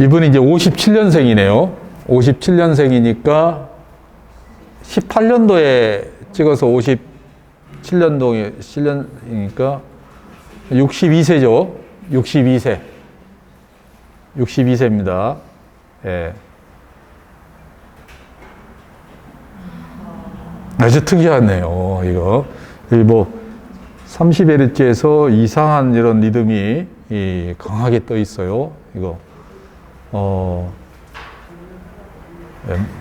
이분이 이제 57년생이네요. 57년생이니까 18년도에 찍어서 57년도이니까 62세죠. 62세. 62세입니다. 예. 아주 특이하네요, 이거. 뭐, 30Hz에서 이상한 이런 리듬이 강하게 떠 있어요, 이거.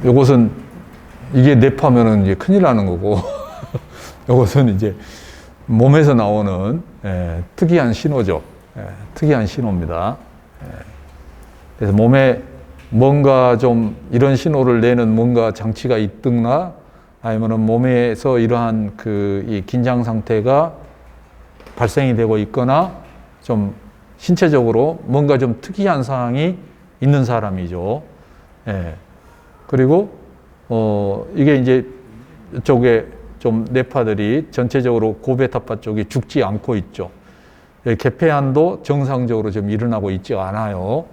요것은, 이게 뇌파면은 이제 큰일 나는 거고, 요것은 이제 몸에서 나오는 특이한 신호죠. 특이한 신호입니다. 그래서 몸에 뭔가 좀 이런 신호를 내는 뭔가 장치가 있든가, 아니면은 몸에서 이러한 이 긴장 상태가 발생이 되고 있거나 좀 신체적으로 뭔가 좀 특이한 상황이 있는 사람이죠. 예. 그리고, 이게 이제 이쪽에 좀 뇌파들이 전체적으로 고베타파 쪽이 죽지 않고 있죠. 개폐안도 정상적으로 좀 일어나고 있지 않아요.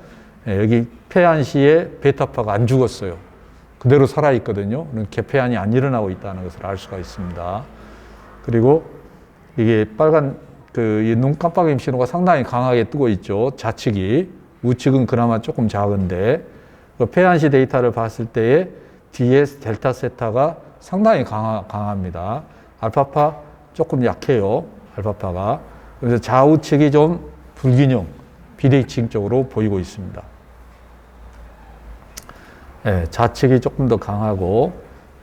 예. 여기 폐안 시에 베타파가 안 죽었어요. 그대로 살아있거든요. 개폐안이 안 일어나고 있다는 것을 알 수가 있습니다. 그리고 이게 빨간 이 눈 깜빡임 신호가 상당히 강하게 뜨고 있죠. 좌측이. 우측은 그나마 조금 작은데, 폐안시 데이터를 봤을 때에 DS 델타 세타가 상당히 강합니다. 알파파 조금 약해요. 알파파가. 그래서 좌우측이 좀 불균형, 비대칭적으로 보이고 있습니다. 네, 좌측이 조금 더 강하고,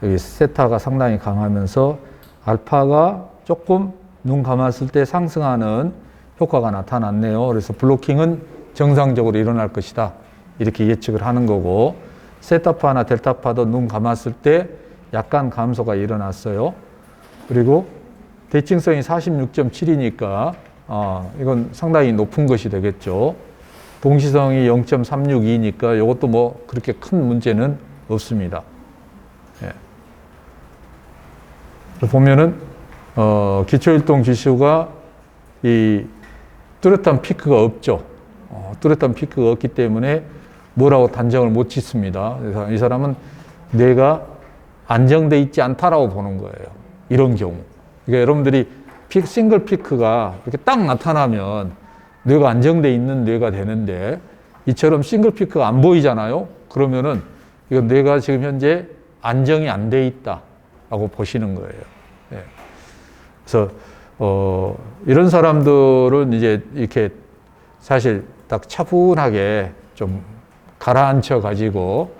여기 세타가 상당히 강하면서 알파가 조금 눈 감았을 때 상승하는 효과가 나타났네요. 그래서 블로킹은 정상적으로 일어날 것이다. 이렇게 예측을 하는 거고, 세타파나 델타파도 눈 감았을 때 약간 감소가 일어났어요. 그리고 대칭성이 46.7이니까, 이건 상당히 높은 것이 되겠죠. 동시성이 0.362니까 이것도 뭐 그렇게 큰 문제는 없습니다. 예. 보면은, 기초일동 지수가 이 뚜렷한 피크가 없죠. 뚜렷한 피크가 없기 때문에 뭐라고 단정을 못 짓습니다. 그래서 이 사람은 뇌가 안정돼 있지 않다라고 보는 거예요. 이런 경우. 그러니까 여러분들이 싱글 피크가 이렇게 딱 나타나면 뇌가 안정돼 있는 뇌가 되는데, 이처럼 싱글 피크가 안 보이잖아요. 그러면은 이건 뇌가 지금 현재 안정이 안 돼 있다라고 보시는 거예요. 네. 그래서 이런 사람들은 이제 이렇게 사실 딱 차분하게 좀 가라앉혀 가지고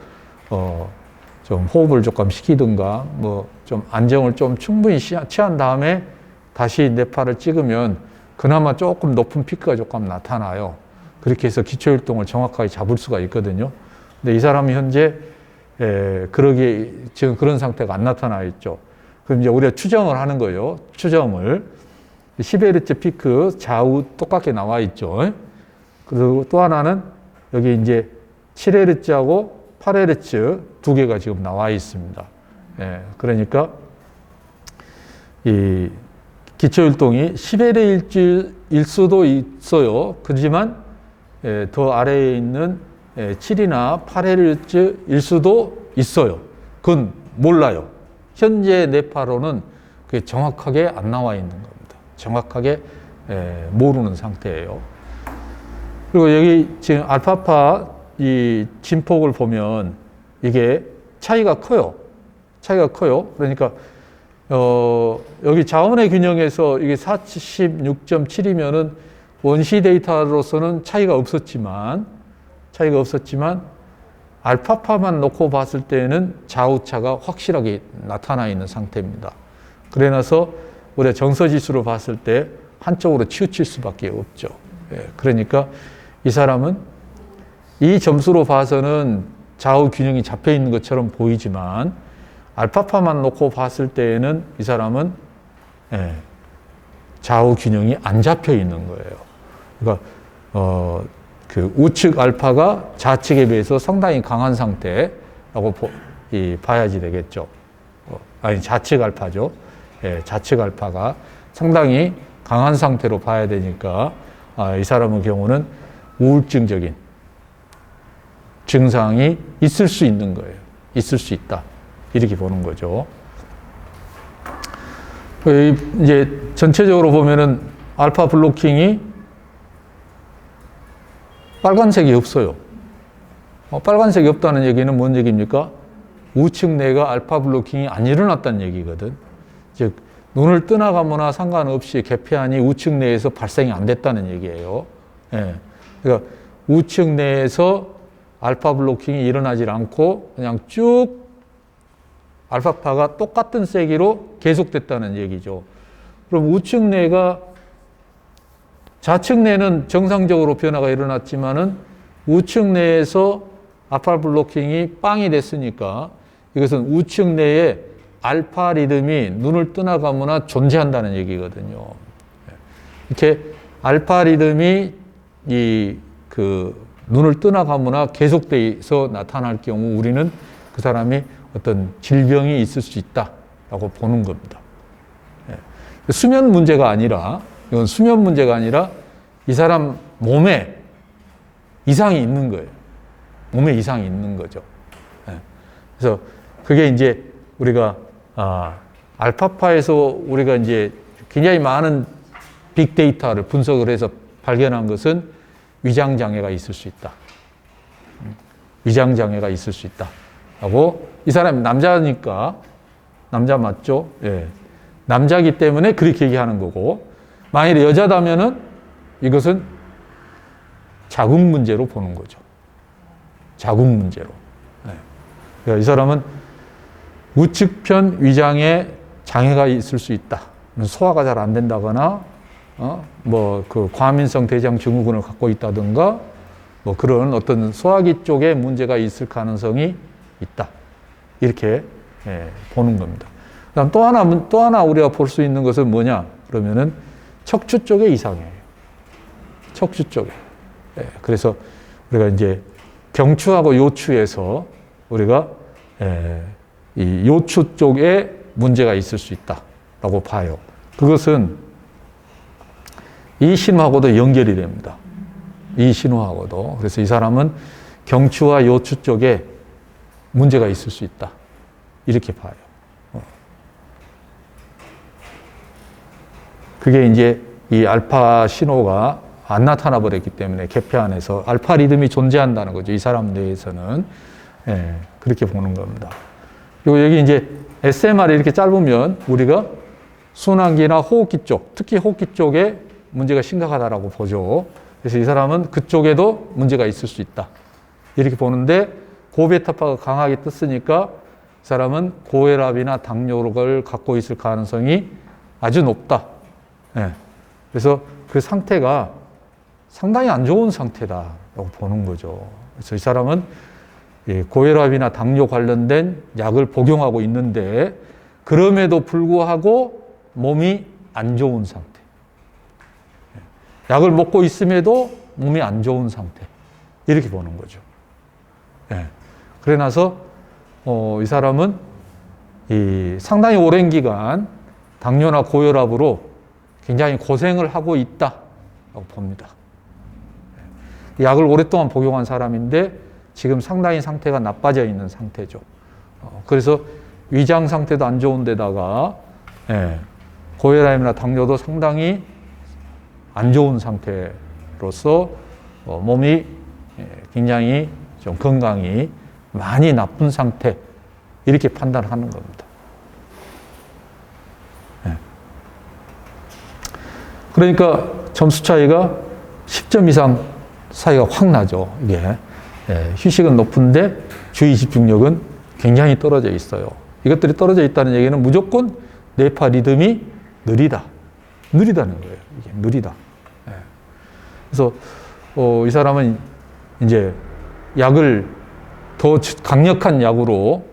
좀 호흡을 조금 시키든가 뭐 좀 안정을 좀 충분히 취한 다음에 다시 뇌파를 찍으면 그나마 조금 높은 피크가 조금 나타나요. 그렇게 해서 기초일동을 정확하게 잡을 수가 있거든요. 근데 이 사람이 현재 그러기에 지금 그런 상태가 안 나타나 있죠. 그럼 이제 우리가 추정을 하는 거예요. 추정을. 10Hz 피크 좌우 똑같게 나와 있죠. 그리고 또 하나는 여기 이제 7Hz하고 8Hz 두 개가 지금 나와 있습니다. 그러니까 이 기초율동이 10Hz일 수도 있어요. 그렇지만 더 아래에 있는 7이나 8Hz일 수도 있어요. 그건 몰라요. 현재 뇌파로는 그게 정확하게 안 나와 있는 겁니다. 정확하게 모르는 상태예요. 그리고 여기 지금 알파파 이 진폭을 보면 이게 차이가 커요. 차이가 커요. 그러니까 여기 자원의 균형에서 이게 46.7이면은 원시 데이터로서는 차이가 없었지만 알파파만 놓고 봤을 때는 좌우차가 확실하게 나타나 있는 상태입니다. 그래 나서 우리가 정서지수로 봤을 때 한쪽으로 치우칠 수밖에 없죠. 그러니까 이 사람은 이 점수로 봐서는 좌우 균형이 잡혀 있는 것처럼 보이지만 알파파만 놓고 봤을 때에는 이 사람은 좌우 균형이 안 잡혀 있는 거예요. 그러니까 그 우측 알파가 좌측에 비해서 상당히 강한 상태라고 봐야지 되겠죠. 아니 좌측 알파죠. 좌측 알파가 상당히 강한 상태로 봐야 되니까 이 사람의 경우는 우울증적인 증상이 있을 수 있는 거예요. 있을 수 있다. 이렇게 보는 거죠. 이제 전체적으로 보면은 알파 블로킹이 빨간색이 없어요. 빨간색이 없다는 얘기는 뭔 얘기입니까? 우측 뇌가 알파 블로킹이 안 일어났다는 얘기거든. 즉, 눈을 떠나가거나 상관없이 개폐안이 우측 뇌에서 발생이 안 됐다는 얘기예요. 예. 그러니까 우측 뇌에서 알파 블로킹이 일어나질 않고 그냥 쭉 알파파가 똑같은 세기로 계속됐다는 얘기죠. 그럼 우측 뇌가 좌측 뇌는 정상적으로 변화가 일어났지만은 우측 뇌에서 알파 블로킹이 빵이 됐으니까 이것은 우측 뇌에 알파 리듬이 눈을 떠나가거나 존재한다는 얘기거든요. 이렇게 알파 리듬이 눈을 떠나가거나 계속돼서 나타날 경우 우리는 그 사람이 어떤 질병이 있을 수 있다라고 보는 겁니다. 수면 문제가 아니라, 이건 수면 문제가 아니라 이 사람 몸에 이상이 있는 거예요. 몸에 이상이 있는 거죠. 그래서 그게 이제 우리가 알파파에서 우리가 이제 굉장히 많은 빅데이터를 분석을 해서 발견한 것은 위장장애가 있을 수 있다. 위장장애가 있을 수 있다. 하고, 이 사람이 남자니까, 남자 맞죠? 예. 남자기 때문에 그렇게 얘기하는 거고, 만일에 여자다면은 이것은 자궁 문제로 보는 거죠. 자궁 문제로. 예. 그러니까 이 사람은 우측편 위장에 장애가 있을 수 있다. 소화가 잘 안 된다거나, 과민성 대장 증후군을 갖고 있다든가, 그런 어떤 소화기 쪽에 문제가 있을 가능성이 있다. 이렇게 보는 겁니다. 그다음 또 하나 우리가 볼 수 있는 것은 뭐냐? 그러면은 척추 쪽에 이상해요. 척추 쪽에. 그래서 우리가 이제 경추하고 요추에서 우리가 이 요추 쪽에 문제가 있을 수 있다라고 봐요. 그것은 이 신호하고도 연결이 됩니다. 이 신호하고도. 그래서 이 사람은 경추와 요추 쪽에 문제가 있을 수 있다. 이렇게 봐요. 그게 이제 이 알파 신호가 안 나타나 버렸기 때문에 개폐안에서 알파 리듬이 존재한다는 거죠. 이 사람 뇌에서는. 그렇게 보는 겁니다. 그리고 여기 이제 SMR이 이렇게 짧으면 우리가 순환기나 호흡기 쪽, 특히 호흡기 쪽에 문제가 심각하다라고 보죠. 그래서 이 사람은 그쪽에도 문제가 있을 수 있다. 이렇게 보는데 고베타파가 강하게 떴으니까 이 사람은 고혈압이나 당뇨를 갖고 있을 가능성이 아주 높다. 그래서 그 상태가 상당히 안 좋은 상태다라고 보는 거죠. 그래서 이 사람은 고혈압이나 당뇨 관련된 약을 복용하고 있는데 그럼에도 불구하고 몸이 안 좋은 상태. 약을 먹고 있음에도 몸이 안 좋은 상태. 이렇게 보는 거죠. 그래 나서 이 사람은 상당히 오랜 기간 당뇨나 고혈압으로 굉장히 고생을 하고 있다라고 봅니다. 약을 오랫동안 복용한 사람인데 지금 상당히 상태가 나빠져 있는 상태죠. 그래서 위장 상태도 안 좋은 데다가 고혈압이나 당뇨도 상당히 안 좋은 상태로서 몸이 굉장히 좀 건강이 많이 나쁜 상태 이렇게 판단하는 겁니다. 그러니까 점수 차이가 10점 이상 차이가 확 나죠. 이게 휴식은 높은데 주의 집중력은 굉장히 떨어져 있어요. 이것들이 떨어져 있다는 얘기는 무조건 뇌파 리듬이 느리다는 거예요. 이게 느리다. 그래서 이 사람은 이제 약을 더 강력한 약으로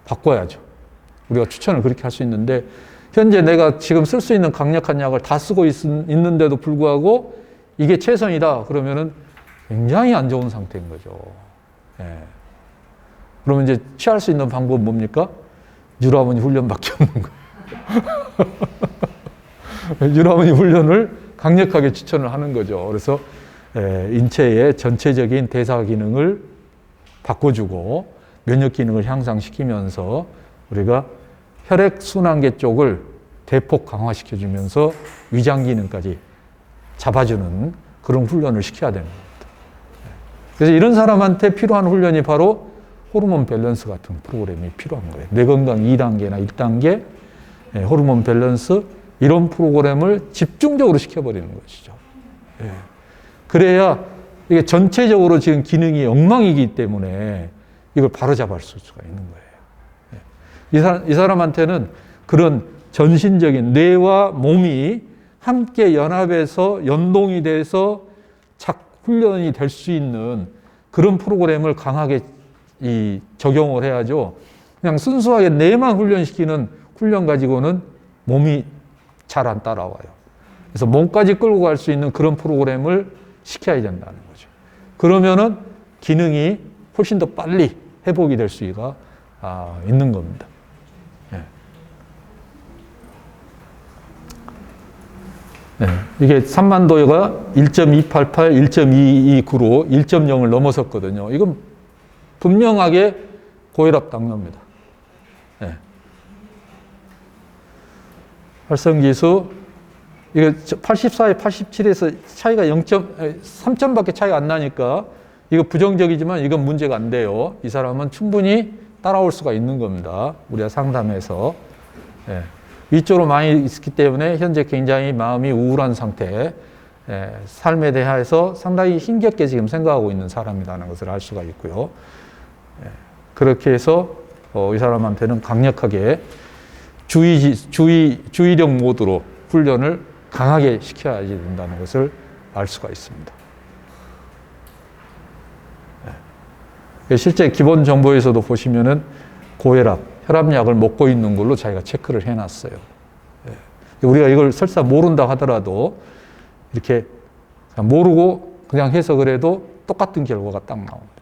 바꿔야죠. 우리가 추천을 그렇게 할 수 있는데 현재 내가 지금 쓸 수 있는 강력한 약을 다 쓰고 있는데도 불구하고 이게 최선이다 그러면은 굉장히 안 좋은 상태인 거죠. 그러면 이제 취할 수 있는 방법은 뭡니까? 유라버니 훈련밖에 없는 거예요. 유라버니 훈련을 강력하게 추천을 하는 거죠. 그래서 인체의 전체적인 대사 기능을 바꿔주고 면역 기능을 향상시키면서 우리가 혈액순환계 쪽을 대폭 강화시켜주면서 위장 기능까지 잡아주는 그런 훈련을 시켜야 되는 겁니다. 그래서 이런 사람한테 필요한 훈련이 바로 호르몬 밸런스 같은 프로그램이 필요한 거예요. 뇌건강 2단계나 1단계, 호르몬 밸런스, 이런 프로그램을 집중적으로 시켜버리는 것이죠. 그래야 이게 전체적으로 지금 기능이 엉망이기 때문에 이걸 바로잡을 수가 있는 거예요. 이 사람한테는 그런 전신적인 뇌와 몸이 함께 연합해서 연동이 돼서 훈련이 될 수 있는 그런 프로그램을 강하게 적용을 해야죠. 그냥 순수하게 뇌만 훈련시키는 훈련 가지고는 몸이 잘 안 따라와요. 그래서 몸까지 끌고 갈 수 있는 그런 프로그램을 시켜야 된다는 거죠. 그러면은 기능이 훨씬 더 빨리 회복이 될 수가 있는 겁니다. 이게 3만도가 1.288, 1.229로 1.0을 넘어섰거든요. 이건 분명하게 고혈압 당뇨입니다. 활성지수, 이거 84에 87에서 차이가 3점밖에 차이가 안 나니까 이거 부정적이지만 이건 문제가 안 돼요. 이 사람은 충분히 따라올 수가 있는 겁니다. 우리가 상담해서. 위쪽으로 많이 있기 때문에 현재 굉장히 마음이 우울한 상태, 삶에 대해서 상당히 힘겹게 지금 생각하고 있는 사람이라는 것을 알 수가 있고요. 그렇게 해서 이 사람한테는 강력하게 주의력 모드로 훈련을 강하게 시켜야 된다는 것을 알 수가 있습니다. 실제 기본 정보에서도 보시면은 고혈압, 혈압약을 먹고 있는 걸로 자기가 체크를 해놨어요. 우리가 이걸 설사 모른다 하더라도 이렇게 모르고 그냥 해석을 해도 똑같은 결과가 딱 나옵니다.